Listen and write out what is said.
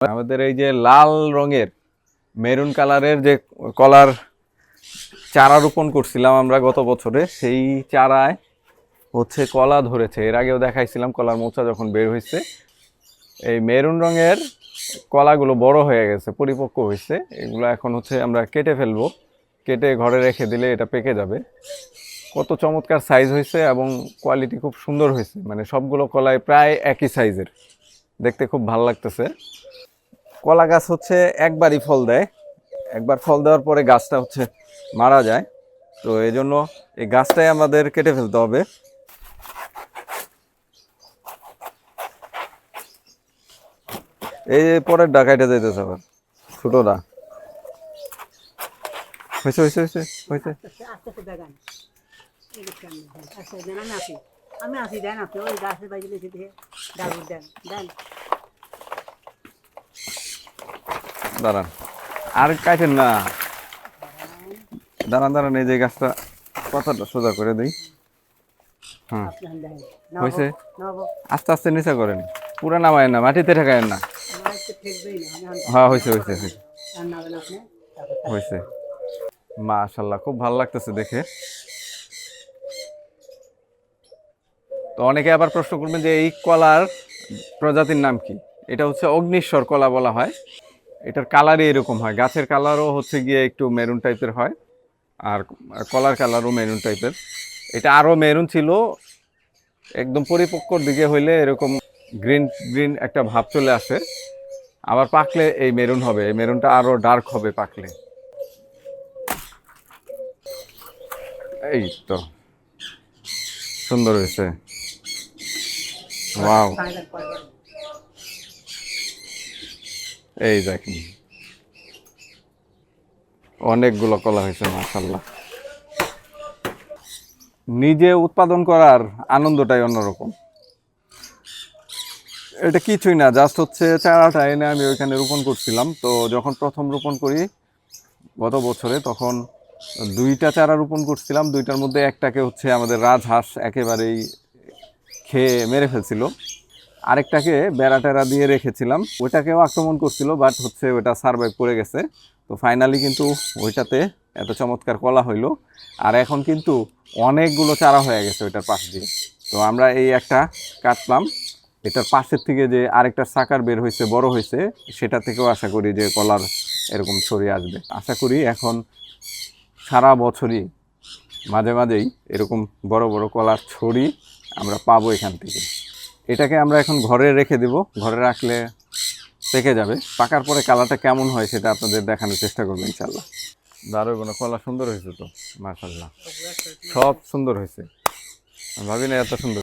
আমাদের এই যে লাল রঙের মেরুন কালারের যে কলার চারা রোপণ করছিলাম আমরা গত বছরে, সেই চারায় হচ্ছে কলা ধরেছে। এর আগেও দেখাইছিলাম কলার মোচা যখন বের হয়েছে। এই মেরুন রঙের কলাগুলো বড় হয়ে গেছে, পরিপক্ক হয়েছে। এগুলো এখন হচ্ছে আমরা কেটে ফেলবো, কেটে ঘরে রেখে দিলে এটা পেকে যাবে। কত চমৎকার সাইজ হয়েছে এবং কোয়ালিটি খুব সুন্দর হয়েছে, মানে সবগুলো কলাই প্রায় একই সাইজের, দেখতে খুব ভালো লাগতেছে। কলা গাছ হচ্ছে একবারই ফল দেয়, একবার ফল দেওয়ার পরে গাছটা হচ্ছে মারা যায়। তো এই জন্য এই গাছটাই আমাদের কেটে ফেলতে হবে। এই যে পরের ডা কাইটা যাইতেছে আবার ছোটটা। হয়েছে হয়েছে হয়েছে হয়েছে। আমি আসি দেন আপনি ওই গাছের বাইরে লিখে দিয়ে ডাবুর দেন দেন। দাঁড়ান, আর কাটেন না, দাঁড়ান দাঁড়ান। এই যে গাছটা পাতাটা সোজা করে দিই। হ্যাঁ হয়েছে, আস্তে আস্তে নিচে করেন, পুরা নামায়েন না, মাটিতে ঠেকায়েন না। হ্যাঁ হয়েছে হয়েছে হয়েছে। মাশাআল্লাহ, খুব ভালো লাগতেছে দেখে। তো অনেকে আবার প্রশ্ন করবেন যে এই কলার প্রজাতির নাম কি। এটা হচ্ছে অগ্নিশ্বর কলা বলা হয়। এটার কালারই এরকম হয়, গাছের কালারও হচ্ছে গিয়ে একটু মেরুন টাইপের হয়, আর কলার কালারও মেরুন টাইপের। এটা আরও মেরুন ছিল, একদম পরিপক্কর দিকে হইলে এরকম গ্রিন গ্রিন একটা ভাব চলে আসে। আবার পাকলে এই মেরুন হবে, এই মেরুনটা আরও ডার্ক হবে পাকলে। এই তো সুন্দর হয়েছে, ওয়াও। এই দেখেন অনেকগুলো কলা হয়েছে মাশাআল্লাহ। নিজে উৎপাদন করার আনন্দটাই অন্যরকম। এটা কিছুই না, জাস্ট হচ্ছে চারাটা এনে আমি ওইখানে রোপণ করছিলাম। তো যখন প্রথম রোপণ করি গত বছরে, তখন দুইটা চারা রোপণ করছিলাম। দুইটার মধ্যে একটাকে হচ্ছে আমাদের রাজহাঁস একেবারেই খেয়ে মেরে ফেলছিল, আরেকটাকে বেড়া টেরা দিয়ে রেখেছিলাম, ওইটাকেও আক্রমণ করছিল, বাট হচ্ছে ওইটা সারভাইভ করে গেছে। তো ফাইনালি কিন্তু ওইটাতে এত চমৎকার কলা হইলো। আর এখন কিন্তু অনেকগুলো চারা হয়ে গেছে ওইটার পাশ দিয়ে। তো আমরা এই একটা কাটলাম, এটার পাশের থেকে যে আরেকটা সাকার বের হয়েছে, বড় হয়েছে, সেটা থেকেও আশা করি যে কলার এরকম ছড়িয়ে আসবে। আশা করি এখন সারা বছরই মাঝে মাঝেই এরকম বড় বড় কলার ছড়ি আমরা পাবো এখান থেকে। এটাকে আমরা এখন ঘরে রেখে দেব, ঘরে রাখলে পেকে যাবে। পাকার পরে কালারটা কেমন হয় সেটা আপনাদের দেখানোর চেষ্টা করবো ইনশাল্লাহ। দারুণ, কলা সুন্দর হয়েছে তো মাশাআল্লাহ, সব সুন্দর হয়েছে। ভাবি না এত সুন্দর।